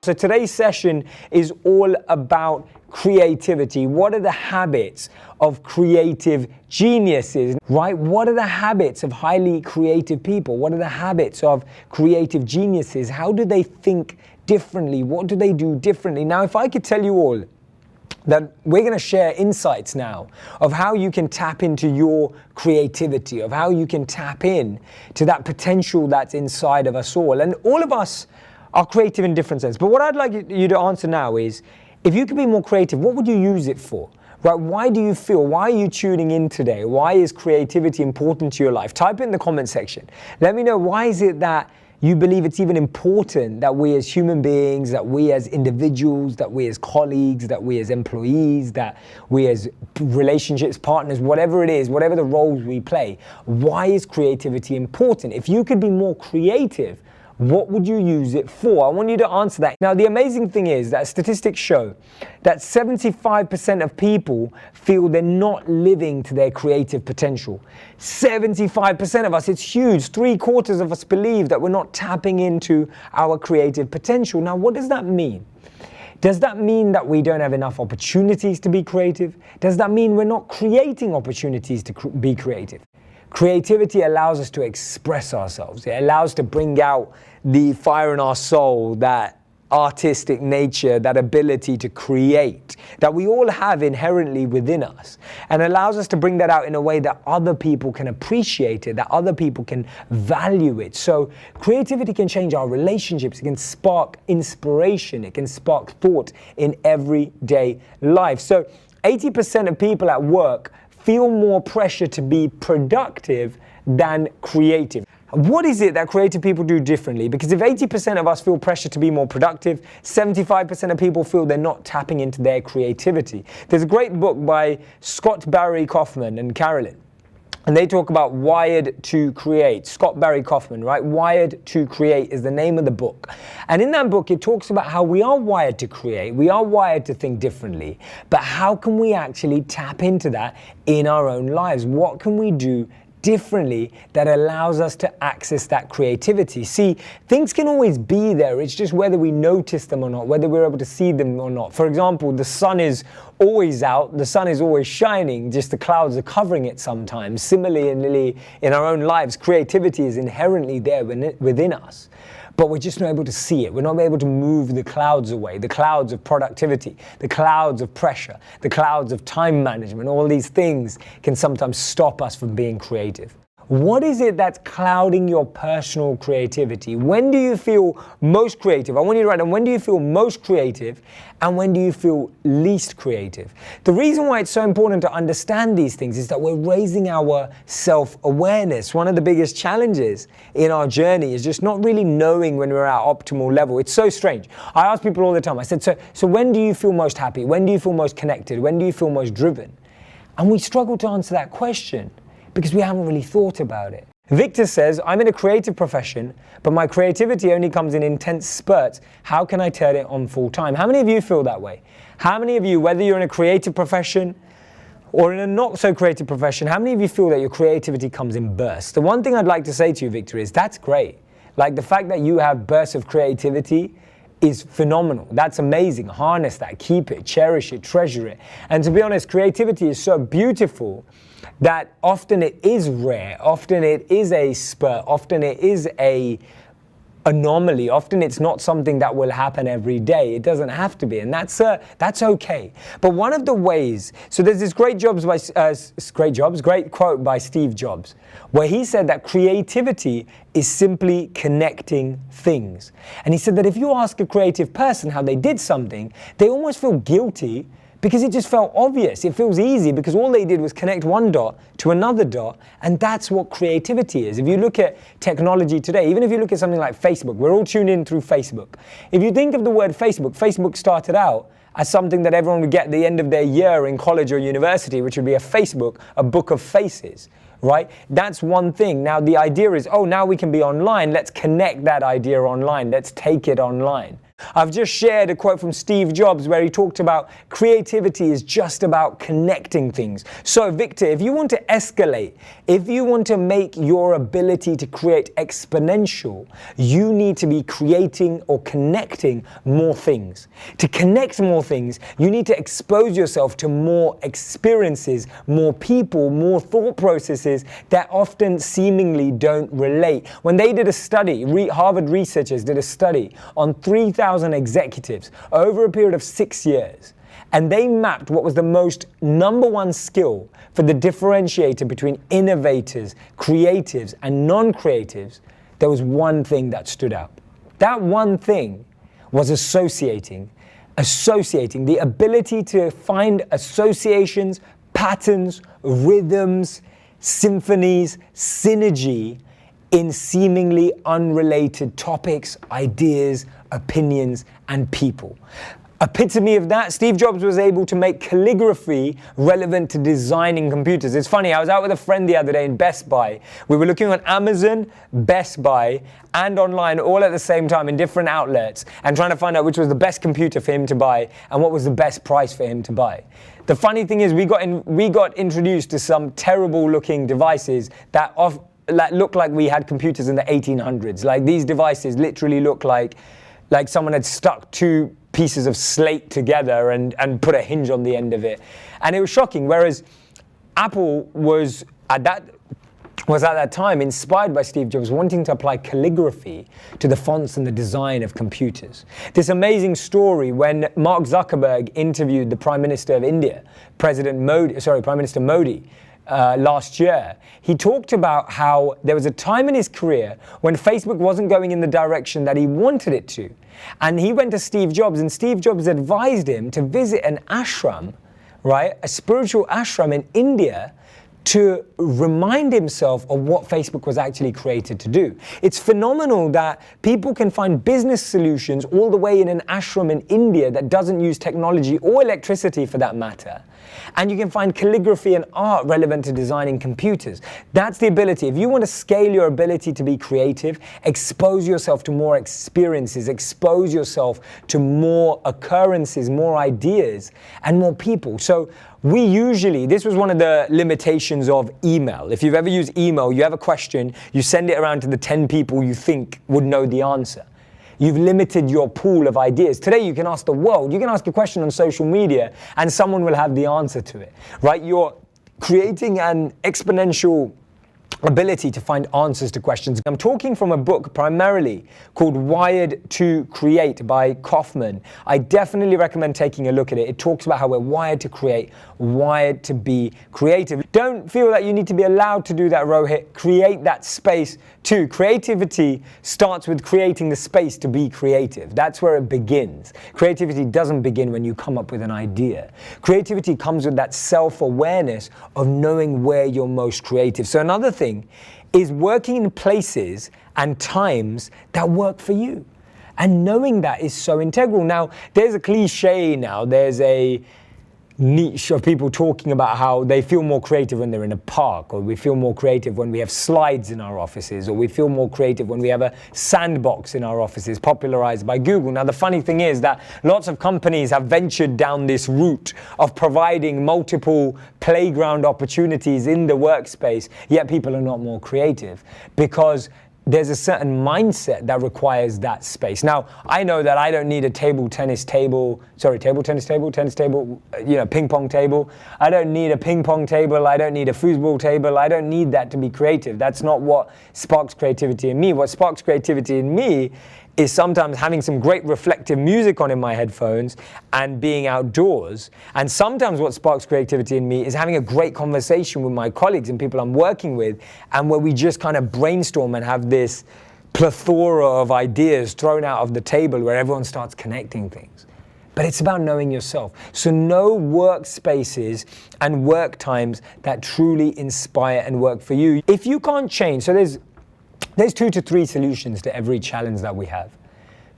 So today's session is all about creativity. What are the habits of creative geniuses, right? What are the habits of highly creative people? What are the habits of creative geniuses? How do they think differently? What do they do differently? Now, if I could tell you all that we're going to share insights now of how you can tap into your creativity, of how you can tap in to that potential that's inside of us all. And all of us are creative in different sense. But what I'd like you to answer now is, if you could be more creative, what would you use it for? Right? Why do you feel, why are you tuning in today? Why is creativity important to your life? Type it in the comment section. Let me know, why is it that you believe it's even important that we as human beings, that we as individuals, that we as colleagues, that we as employees, that we as relationships, partners, whatever it is, whatever the roles we play, why is creativity important? If you could be more creative, what would you use it for? I want you to answer that. Now, the amazing thing is that statistics show that 75% of people feel they're not living to their creative potential. 75% of us, it's huge. 3/4 of us believe that we're not tapping into our creative potential. Now, what does that mean? Does that mean that we don't have enough opportunities to be creative? Does that mean we're not creating opportunities to be creative? Creativity allows us to express ourselves. It allows us to bring out the fire in our soul, that artistic nature, that ability to create that we all have inherently within us, and allows us to bring that out in a way that other people can appreciate it, that other people can value it. So creativity can change our relationships. It can spark inspiration. It can spark thought in everyday life. So 80% of people at work feel more pressure to be productive than creative. What is it that creative people do differently? Because if 80% of us feel pressure to be more productive, 75% of people feel they're not tapping into their creativity. There's a great book by Scott Barry Kaufman and Carolyn, and they talk about Wired to Create. Scott Barry Kaufman, right? Wired to Create is the name of the book. And in that book, it talks about how we are wired to create. We are wired to think differently. But how can we actually tap into that in our own lives? What can we do differently that allows us to access that creativity? See, things can always be there. It's just whether we notice them or not, whether we're able to see them or not. For example, the sun is always out, the sun is always shining, just the clouds are covering it sometimes. Similarly, in our own lives, creativity is inherently there within us, but we're just not able to see it. We're not able to move the clouds away, the clouds of productivity, the clouds of pressure, the clouds of time management. All these things can sometimes stop us from being creative. What is it that's clouding your personal creativity? When do you feel most creative? I want you to write down, when do you feel most creative and when do you feel least creative? The reason why it's so important to understand these things is that we're raising our self-awareness. One of the biggest challenges in our journey is just not really knowing when we're at optimal level. It's so strange. I ask people all the time, I said, so when do you feel most happy? When do you feel most connected? When do you feel most driven? And we struggle to answer that question, because we haven't really thought about it. Victor says, I'm in a creative profession, but my creativity only comes in intense spurts. How can I turn it on full time? How many of you feel that way? How many of you, whether you're in a creative profession or in a not so creative profession, how many of you feel that your creativity comes in bursts? The one thing I'd like to say to you, Victor, is that's great. Like, the fact that you have bursts of creativity is phenomenal. That's amazing. Harness that, keep it, cherish it, treasure it. And to be honest, creativity is so beautiful that often it is rare, often it is a spur, often it is a anomaly, often it's not something that will happen every day. It doesn't have to be, and that's okay. But one of the ways, so there's this great quote by Steve Jobs, where he said that creativity is simply connecting things. And he said that if you ask a creative person how they did something, they almost feel guilty because it just felt obvious. It feels easy because all they did was connect one dot to another dot, and that's what creativity is. If you look at technology today, even if you look at something like Facebook, we're all tuned in through Facebook. If you think of the word Facebook, Facebook started out as something that everyone would get at the end of their year in college or university, which would be a Facebook, a book of faces, right? That's one thing. Now the idea is, oh, now we can be online. Let's connect that idea online. Let's take it online. I've just shared a quote from Steve Jobs where he talked about creativity is just about connecting things. So Victor, if you want to escalate, if you want to make your ability to create exponential, you need to be creating or connecting more things. To connect more things, you need to expose yourself to more experiences, more people, more thought processes that often seemingly don't relate. When they did a study, Harvard researchers did a study on 3,000 executives over a period of 6 years, and they mapped what was the most number one skill for the differentiator between innovators, creatives, and non-creatives. There was one thing that stood out. That one thing was associating, the ability to find associations, patterns, rhythms, symphonies, synergy in seemingly unrelated topics, ideas, opinions, and people. Epitome of that, Steve Jobs was able to make calligraphy relevant to designing computers. It's funny, I was out with a friend the other day in Best Buy. We were looking on Amazon, Best Buy, and online all at the same time in different outlets and trying to find out which was the best computer for him to buy and what was the best price for him to buy. The funny thing is we got introduced to some terrible looking devices that looked like we had computers in the 1800s. Like these devices literally look like someone had stuck two pieces of slate together and put a hinge on the end of it. And it was shocking. Whereas Apple was at that time inspired by Steve Jobs wanting to apply calligraphy to the fonts and the design of computers. This amazing story when Mark Zuckerberg interviewed the Prime Minister of India, Prime Minister Modi, last year, he talked about how there was a time in his career when Facebook wasn't going in the direction that he wanted it to. And he went to Steve Jobs, and Steve Jobs advised him to visit an ashram, right? A spiritual ashram in India, to remind himself of what Facebook was actually created to do. It's phenomenal that people can find business solutions all the way in an ashram in India that doesn't use technology or electricity for that matter. And you can find calligraphy and art relevant to designing computers. That's the ability. If you want to scale your ability to be creative, expose yourself to more experiences, expose yourself to more occurrences, more ideas, and more people. So this was one of the limitations of email. If you've ever used email, you have a question, you send it around to the 10 people you think would know the answer. You've limited your pool of ideas. Today you can ask the world, you can ask a question on social media and someone will have the answer to it, right? You're creating an exponential ability to find answers to questions. I'm talking from a book primarily called Wired to Create by Kaufman. I definitely recommend taking a look at it. It talks about how we're wired to create, wired to be creative. Don't feel that you need to be allowed to do that, Rohit. Create that space too. Creativity starts with creating the space to be creative. That's where it begins. Creativity doesn't begin when you come up with an idea. Creativity comes with that self-awareness of knowing where you're most creative. So another thing is working in places and times that work for you. And knowing that is so integral. Now, there's a cliche now, there's a niche of people talking about how they feel more creative when they're in a park, or we feel more creative when we have slides in our offices, or we feel more creative when we have a sandbox in our offices, popularized by Google. Now, the funny thing is that lots of companies have ventured down this route of providing multiple playground opportunities in the workspace, yet people are not more creative because there's a certain mindset that requires that space. Now, I know that I don't need a tennis table, ping pong table. I don't need a ping pong table. I don't need a foosball table. I don't need that to be creative. That's not what sparks creativity in me. What sparks creativity in me is sometimes having some great reflective music on in my headphones and being outdoors. And sometimes what sparks creativity in me is having a great conversation with my colleagues and people I'm working with, and where we just kind of brainstorm and have this plethora of ideas thrown out of the table where everyone starts connecting things. But it's about knowing yourself. So know workspaces and work times that truly inspire and work for you. If you can't change, so there's 2 to 3 solutions to every challenge that we have.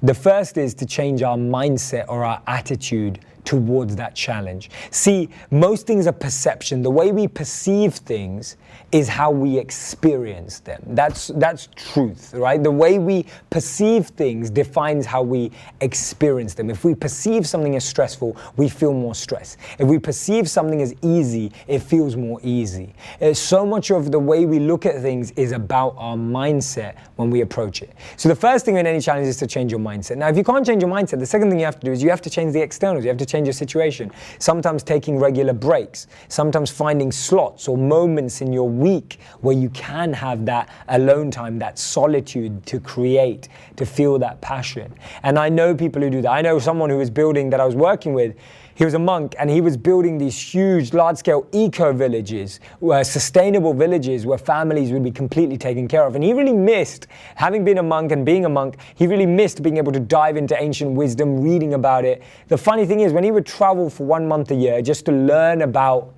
The first is to change our mindset or our attitude towards that challenge. See, most things are perception. The way we perceive things is how we experience them. That's truth, right? The way we perceive things defines how we experience them. If we perceive something as stressful, we feel more stress. If we perceive something as easy, it feels more easy. So much of the way we look at things is about our mindset when we approach it. So the first thing in any challenge is to change your mindset. Now, if you can't change your mindset, the second thing you have to do is you have to change the externals. You have to change your situation. Sometimes taking regular breaks, sometimes finding slots or moments in your week where you can have that alone time, that solitude to create, to feel that passion. And I know people who do that. I know someone who was building that I was working with. He was a monk and he was building these huge, large-scale eco-villages, sustainable villages where families would be completely taken care of. And he really missed, having been a monk and being a monk, he really missed being able to dive into ancient wisdom, reading about it. The funny thing is, when he would travel for 1 month a year just to learn about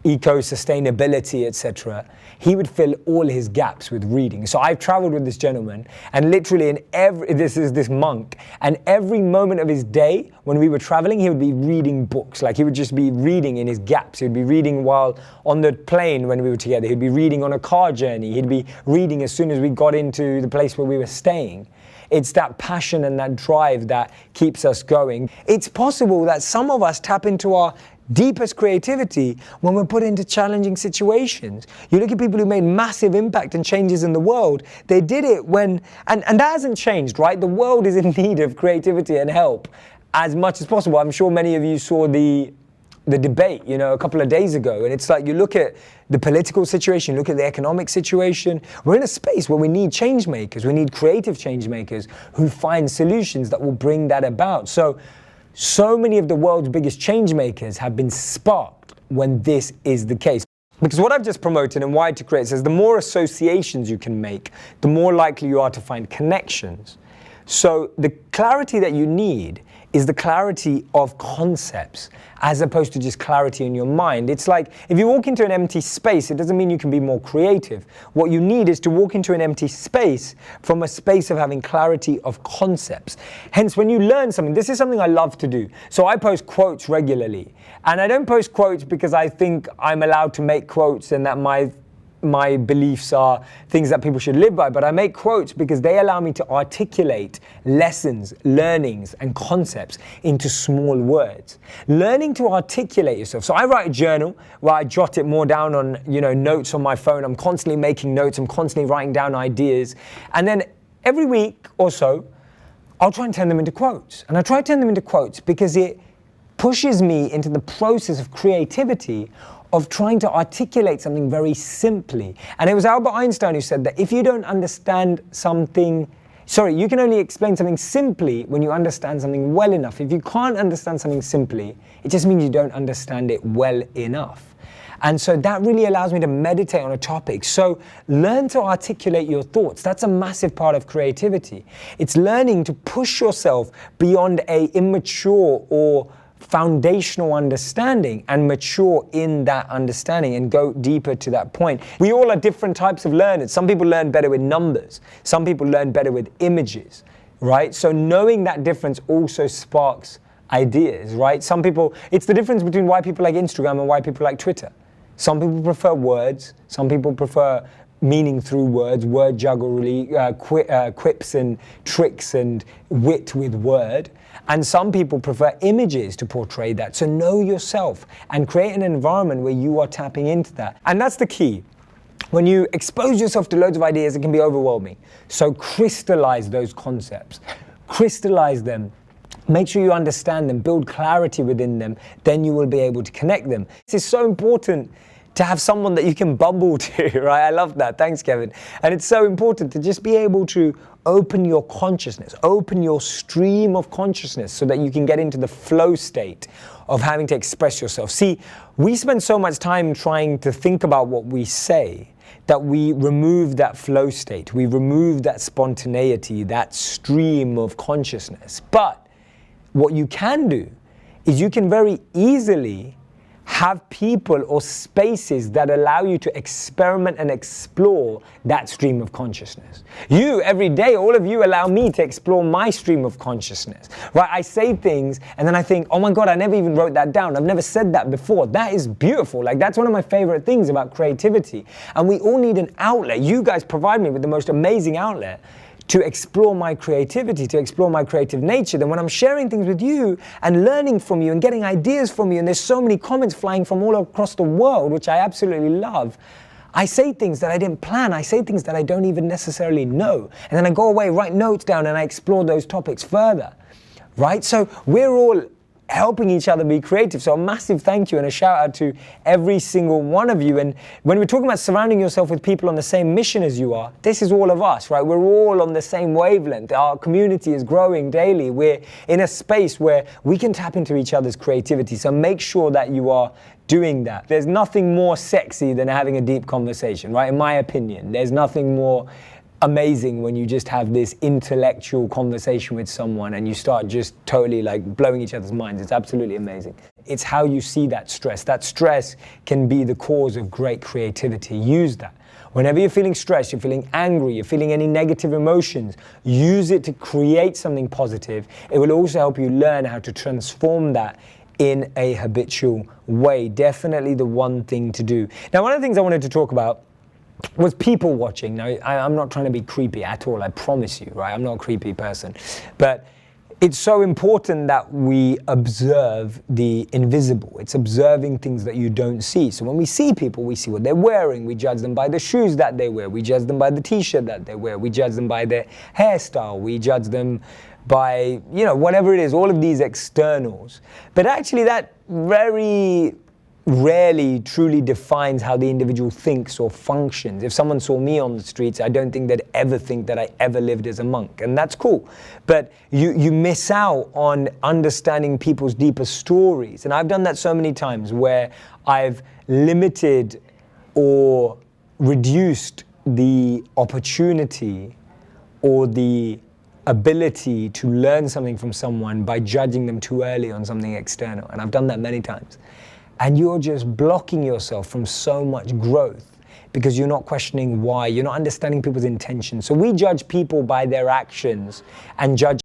eco-sustainability, etc., he would fill all his gaps with reading. So I've traveled with this gentleman, and literally this monk, and every moment of his day when we were traveling, he would be reading books. Like, he would just be reading in his gaps. He would be reading while on the plane when we were together. He'd be reading on a car journey. He'd be reading as soon as we got into the place where we were staying. It's that passion and that drive that keeps us going. It's possible that some of us tap into our deepest creativity when we're put into challenging situations. You look at people who made massive impact and changes in the world. They did it when, and that hasn't changed, right? The world is in need of creativity and help as much as possible. I'm sure many of you saw the debate, a couple of days ago. And it's like, you look at the political situation, look at the economic situation. We're in a space where we need change makers. We need creative change makers who find solutions that will bring that about. So many of the world's biggest change makers have been sparked when this is the case. Because what I've just promoted and why to create says the more associations you can make, the more likely you are to find connections. So the clarity that you need is the clarity of concepts as opposed to just clarity in your mind. It's like, if you walk into an empty space, it doesn't mean you can be more creative. What you need is to walk into an empty space from a space of having clarity of concepts. Hence, when you learn something, this is something I love to do. So I post quotes regularly. And I don't post quotes because I think I'm allowed to make quotes and that my beliefs are things that people should live by, but I make quotes because they allow me to articulate lessons, learnings, and concepts into small words. Learning to articulate yourself. So I write a journal where I jot it more down on, notes on my phone. I'm constantly making notes. I'm constantly writing down ideas. And then every week or so, I'll try and turn them into quotes. And I try to turn them into quotes because it pushes me into the process of creativity of trying to articulate something very simply. And it was Albert Einstein who said that if you don't understand something, you can only explain something simply when you understand something well enough. If you can't understand something simply, it just means you don't understand it well enough. And so that really allows me to meditate on a topic. So learn to articulate your thoughts. That's a massive part of creativity. It's learning to push yourself beyond an immature or foundational understanding and mature in that understanding and go deeper to that point. We all are different types of learners. Some people learn better with numbers. Some people learn better with images, right? So knowing that difference also sparks ideas, right? Some people, it's the difference between why people like Instagram and why people like Twitter. Some people prefer words. Some people prefer meaning through words, word jugglery, quips and tricks and wit with word. And some people prefer images to portray that. So know yourself and create an environment where you are tapping into that. And that's the key. When you expose yourself to loads of ideas, it can be overwhelming. So crystallize those concepts. Crystallize them. Make sure you understand them, build clarity within them, then you will be able to connect them. This is so important to have someone that you can bumble to, right? I love that. Thanks, Kevin. And it's so important to just be able to open your consciousness, open your stream of consciousness so that you can get into the flow state of having to express yourself. See, we spend so much time trying to think about what we say that we remove that flow state. We remove that spontaneity, that stream of consciousness. But what you can do is you can very easily have people or spaces that allow you to experiment and explore that stream of consciousness. You, every day, all of you allow me to explore my stream of consciousness, right? I say things and then I think, oh my God, I never even wrote that down. I've never said that before. That is beautiful. Like, that's one of my favorite things about creativity. And we all need an outlet. You guys provide me with the most amazing outlet to explore my creativity, to explore my creative nature. Then when I'm sharing things with you and learning from you and getting ideas from you, and there's so many comments flying from all across the world, which I absolutely love, I say things that I didn't plan. I say things that I don't even necessarily know. And then I go away, write notes down, and I explore those topics further, right? So we're all helping each other be creative. So a massive thank you and a shout out to every single one of you. And when we're talking about surrounding yourself with people on the same mission as you are, this is all of us, right? We're all on the same wavelength. Our community is growing daily. We're in a space where we can tap into each other's creativity. So make sure that you are doing that. There's nothing more sexy than having a deep conversation, right? In my opinion, there's nothing more amazing when you just have this intellectual conversation with someone and you start just totally like blowing each other's minds. It's absolutely amazing. It's how you see that stress. That stress can be the cause of great creativity. Use that. Whenever you're feeling stressed, you're feeling angry, you're feeling any negative emotions, use it to create something positive. It will also help you learn how to transform that in a habitual way. Definitely the one thing to do. Now, one of the things I wanted to talk about was people watching. Now, I'm not trying to be creepy at all, I promise you, right? I'm not a creepy person. But it's so important that we observe the invisible. It's observing things that you don't see. So when we see people, we see what they're wearing. We judge them by the shoes that they wear. We judge them by the t-shirt that they wear. We judge them by their hairstyle. We judge them by, you know, whatever it is, all of these externals. But actually that very rarely truly defines how the individual thinks or functions. If someone saw me on the streets, I don't think they'd ever think that I ever lived as a monk, and that's cool. But you miss out on understanding people's deeper stories. And I've done that so many times where I've limited or reduced the opportunity or the ability to learn something from someone by judging them too early on something external. And I've done that many times. And you're just blocking yourself from so much growth because you're not questioning why, you're not understanding people's intentions. So we judge people by their actions and judge